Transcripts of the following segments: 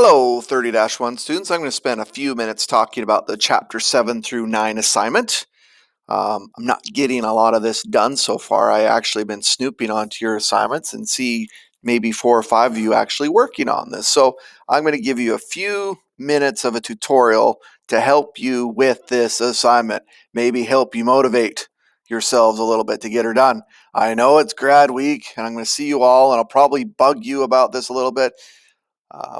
Hello, 30-1 students. I'm going to spend a few minutes talking about the Chapter 7 through 9 assignment. I'm not getting a lot of this done so far. I actually been snooping onto your assignments and see maybe 4 or 5 of you actually working on this. So I'm going to give you a few minutes of a tutorial to help you with this assignment. Maybe help you motivate yourselves a little bit to get her done. I know it's grad week and I'm going to see you all and I'll probably bug you about this a little bit.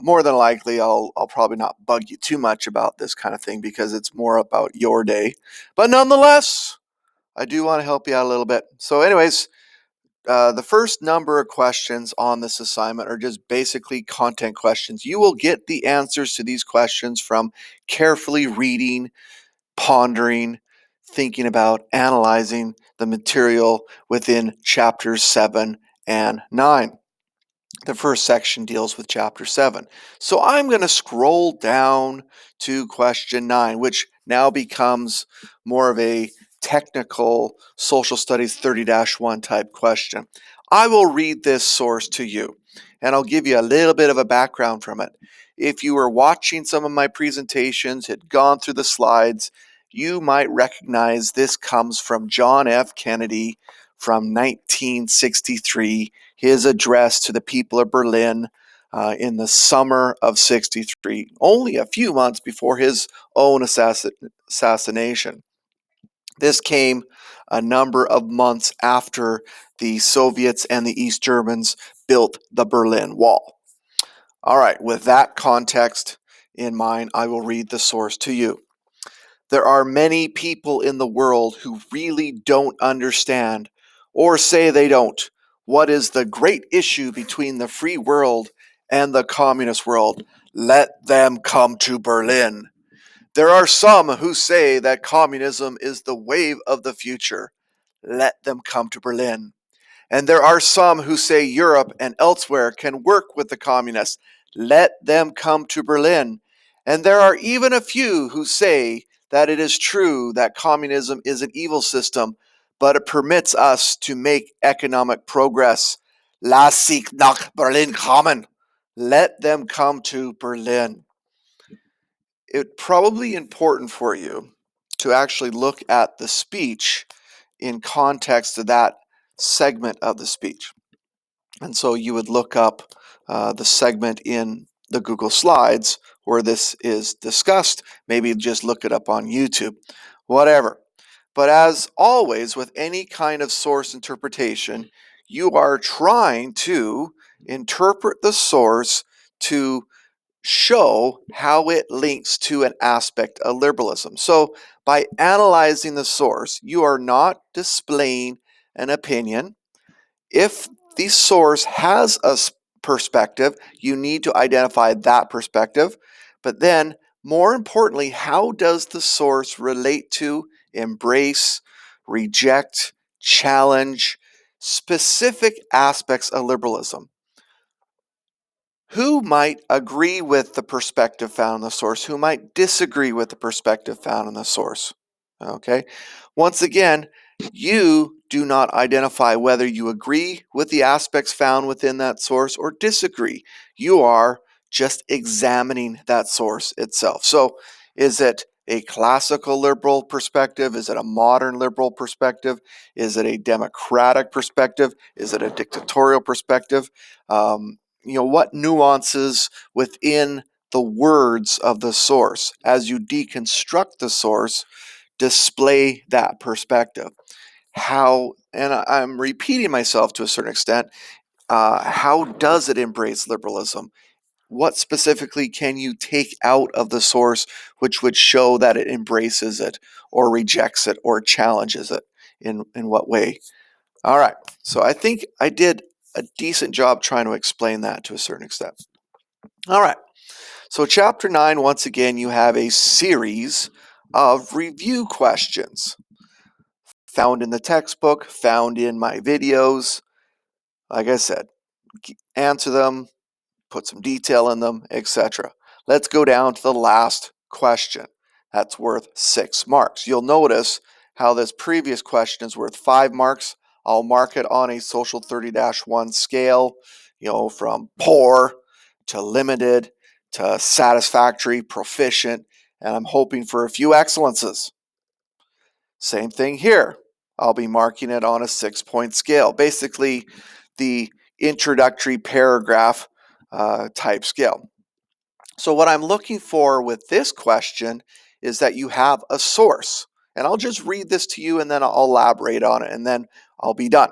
More than likely, I'll probably not bug you too much about this kind of thing because it's more about your day. But nonetheless, I do want to help you out a little bit. So anyways, the first number of questions on this assignment are just basically content questions. You will get the answers to these questions from carefully reading, pondering, thinking about, analyzing the material within chapters 7 and 9. The first section deals with chapter 7. So I'm going to scroll down to question 9, which now becomes more of a technical social studies 30-1 type question. I will read this source to you, and I'll give you a little bit of a background from it. If you were watching some of my presentations, had gone through the slides, you might recognize this comes from John F. Kennedy from 1963, his address to the people of Berlin in the summer of 63, only a few months before his own assassination. This came a number of months after the Soviets and the East Germans built the Berlin Wall. All right, with that context in mind, I will read the source to you. There are many people in the world who really don't understand, or say they don't, what is the great issue between the free world and the communist world. Let them come to Berlin. There are some who say that communism is the wave of the future. Let them come to Berlin. And there are some who say Europe and elsewhere can work with the communists. Let them come to Berlin. And there are even a few who say that it is true that communism is an evil system, but it permits us to make economic progress. Lass sie nach Berlin kommen. Let them come to Berlin. It's probably important for you to actually look at the speech in context of that segment of the speech. And so you would look up the segment in the Google Slides where this is discussed. Maybe just look it up on YouTube, whatever. But as always, with any kind of source interpretation, you are trying to interpret the source to show how it links to an aspect of liberalism. So by analyzing the source, you are not displaying an opinion. If the source has a perspective, you need to identify that perspective. But then, more importantly, how does the source relate to, embrace, reject, challenge specific aspects of liberalism? Who might agree with the perspective found in the source? Who might disagree with the perspective found in the source? Okay. Once again, you do not identify whether you agree with the aspects found within that source or disagree. You are just examining that source itself. So, is it a classical liberal perspective? Is it a modern liberal perspective? Is it a democratic perspective? Is it a dictatorial perspective? What nuances within the words of the source as you deconstruct the source display that perspective. How, and I'm repeating myself to a certain extent, how does it embrace liberalism? What specifically can you take out of the source which would show that it embraces it or rejects it or challenges it? In what way? All right, so I think I did a decent job trying to explain that to a certain extent. All right, so chapter 9, once again, you have a series of review questions found in the textbook, found in my videos. Like I said, answer them, put some detail in them, etc. Let's go down to the last question. That's worth 6 marks. You'll notice how this previous question is worth 5 marks. I'll mark it on a social 30-1 scale, from poor to limited to satisfactory, proficient, and I'm hoping for a few excellences. Same thing here. I'll be marking it on a 6-point scale, basically the introductory paragraph type scale. So, what I'm looking for with this question is that you have a source. And I'll just read this to you and then I'll elaborate on it and then I'll be done.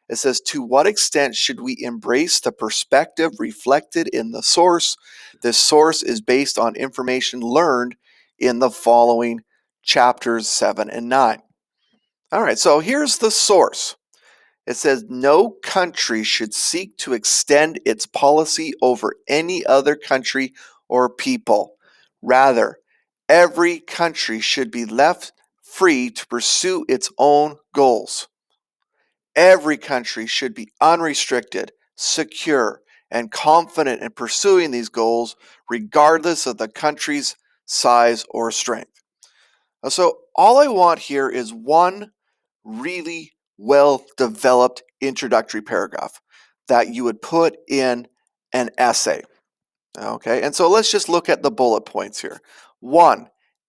It says, to what extent should we embrace the perspective reflected in the source? This source is based on information learned in the following chapters 7 and 9. All right, so here's the source. It says, no country should seek to extend its policy over any other country or people. Rather, every country should be left free to pursue its own goals. Every country should be unrestricted, secure, and confident in pursuing these goals, regardless of the country's size or strength. So, all I want here is one really well developed introductory paragraph that you would put in an essay. Okay, and so let's just look at the bullet points here. 1,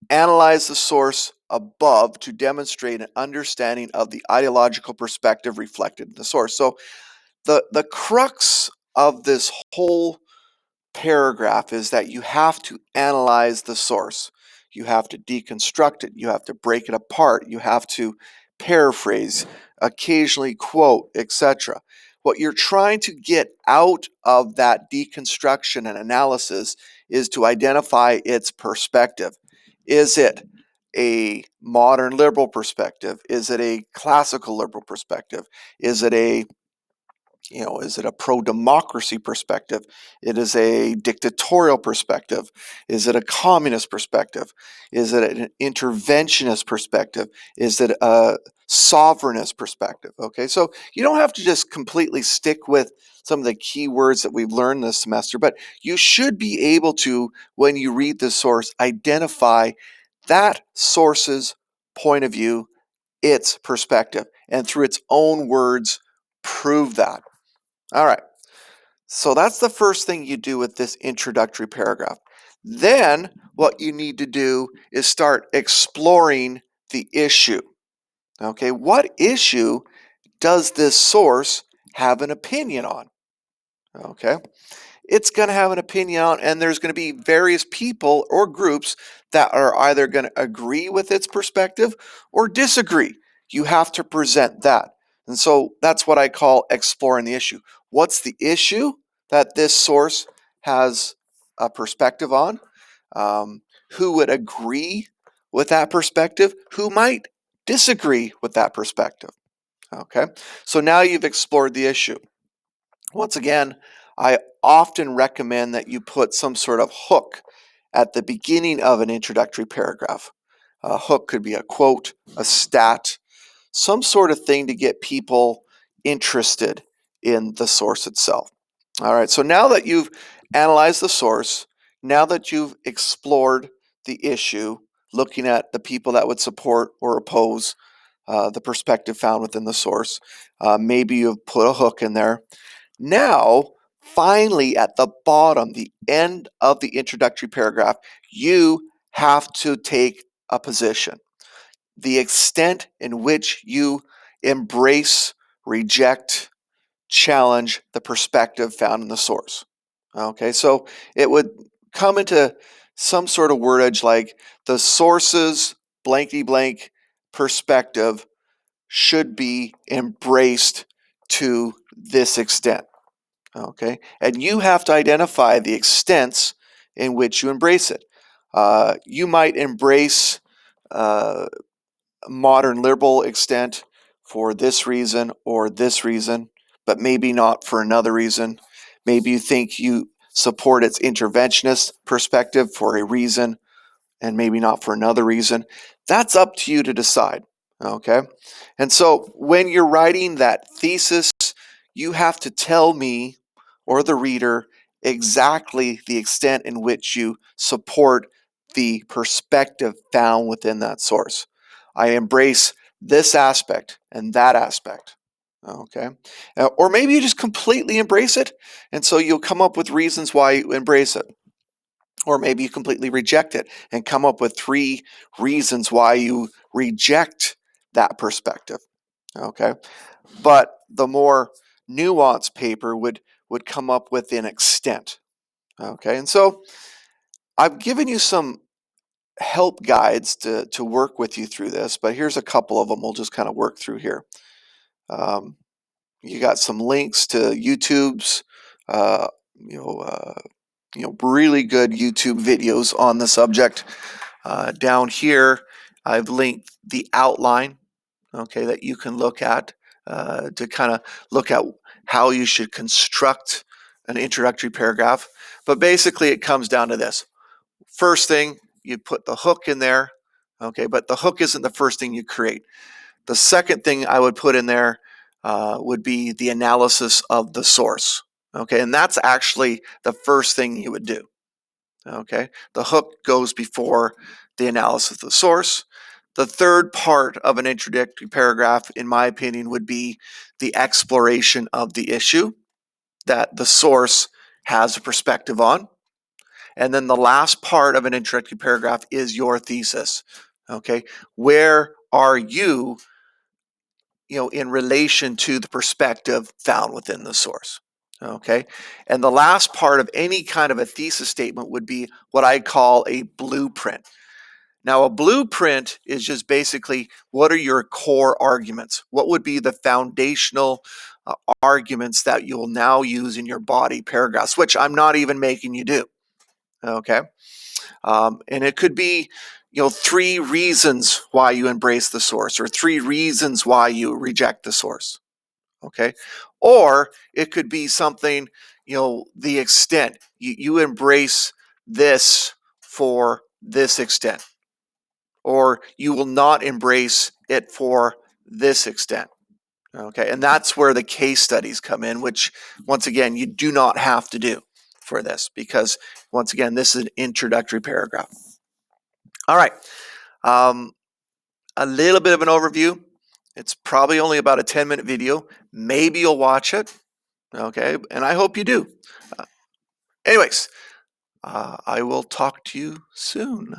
analyze the source above to demonstrate an understanding of the ideological perspective reflected in the source. So the crux of this whole paragraph is that you have to analyze the source. You have to deconstruct it. You have to break it apart. You have to paraphrase, occasionally quote, etc. What you're trying to get out of that deconstruction and analysis is to identify its perspective. Is it a modern liberal perspective? Is it a classical liberal perspective? Is it a is it a pro-democracy perspective? It is a dictatorial perspective. Is it a communist perspective? Is it an interventionist perspective? Is it a sovereignist perspective? Okay, so you don't have to just completely stick with some of the key words that we've learned this semester, but you should be able to, when you read the source, identify that source's point of view, its perspective, and through its own words, prove that. All right. So that's the first thing you do with this introductory paragraph. Then what you need to do is start exploring the issue. Okay, what issue does this source have an opinion on? Okay, it's going to have an opinion on, and there's going to be various people or groups that are either going to agree with its perspective or disagree. You have to present that. And so that's what I call exploring the issue. What's the issue that this source has a perspective on? Who would agree with that perspective? Who might disagree with that perspective? Okay, so now you've explored the issue. Once again, I often recommend that you put some sort of hook at the beginning of an introductory paragraph. A hook could be a quote, a stat, some sort of thing to get people interested in the source itself. All right, so now that you've analyzed the source, now that you've explored the issue, looking at the people that would support or oppose the perspective found within the source, maybe you've put a hook in there. Now, finally, at the bottom, the end of the introductory paragraph, you have to take a position. The extent in which you embrace, reject, challenge the perspective found in the source. Okay, so it would come into some sort of wordage like the source's blankety blank perspective should be embraced to this extent. Okay, and you have to identify the extents in which you embrace it. You might embrace modern liberal extent for this reason or this reason, but maybe not for another reason. Maybe you think you support its interventionist perspective for a reason and maybe not for another reason. That's up to you to decide. Okay, and so when you're writing that thesis, you have to tell me or the reader exactly the extent in which you support the perspective found within that source. I embrace this aspect and that aspect. Okay. Or maybe you just completely embrace it. And so you'll come up with reasons why you embrace it. Or maybe you completely reject it and come up with 3 reasons why you reject that perspective. Okay. But the more nuanced paper would come up with an extent. Okay. And so I've given you some help guides to work with you through this, but here's a couple of them we'll just kind of work through here. Um, you got some links to YouTube's, uh, you know, uh, really good YouTube videos on the subject. Down here, I've linked the outline, okay, that you can look at to kind of look at how you should construct an introductory paragraph. But basically, it comes down to this. First thing, you put the hook in there, okay, but the hook isn't the first thing you create. The second thing I would put in there would be the analysis of the source, okay, and that's actually the first thing you would do. Okay, the hook goes before the analysis of the source. The third part of an introductory paragraph, in my opinion, would be the exploration of the issue that the source has a perspective on. And then the last part of an introductory paragraph is your thesis. Okay, where are you, in relation to the perspective found within the source? Okay, and the last part of any kind of a thesis statement would be what I call a blueprint. Now, a blueprint is just basically what are your core arguments? What would be the foundational arguments that you'll now use in your body paragraphs, which I'm not even making you do. Okay. And it could be, 3 reasons why you embrace the source or 3 reasons why you reject the source. Okay. Or it could be something, the extent you embrace this for this extent, or you will not embrace it for this extent. Okay. And that's where the case studies come in, which once again, you do not have to do for this because once again, this is an introductory paragraph. All right. Um, a little bit of an overview. It's probably only about a 10-minute video. Maybe you'll watch it. Okay. And I hope you do. Anyways, I will talk to you soon.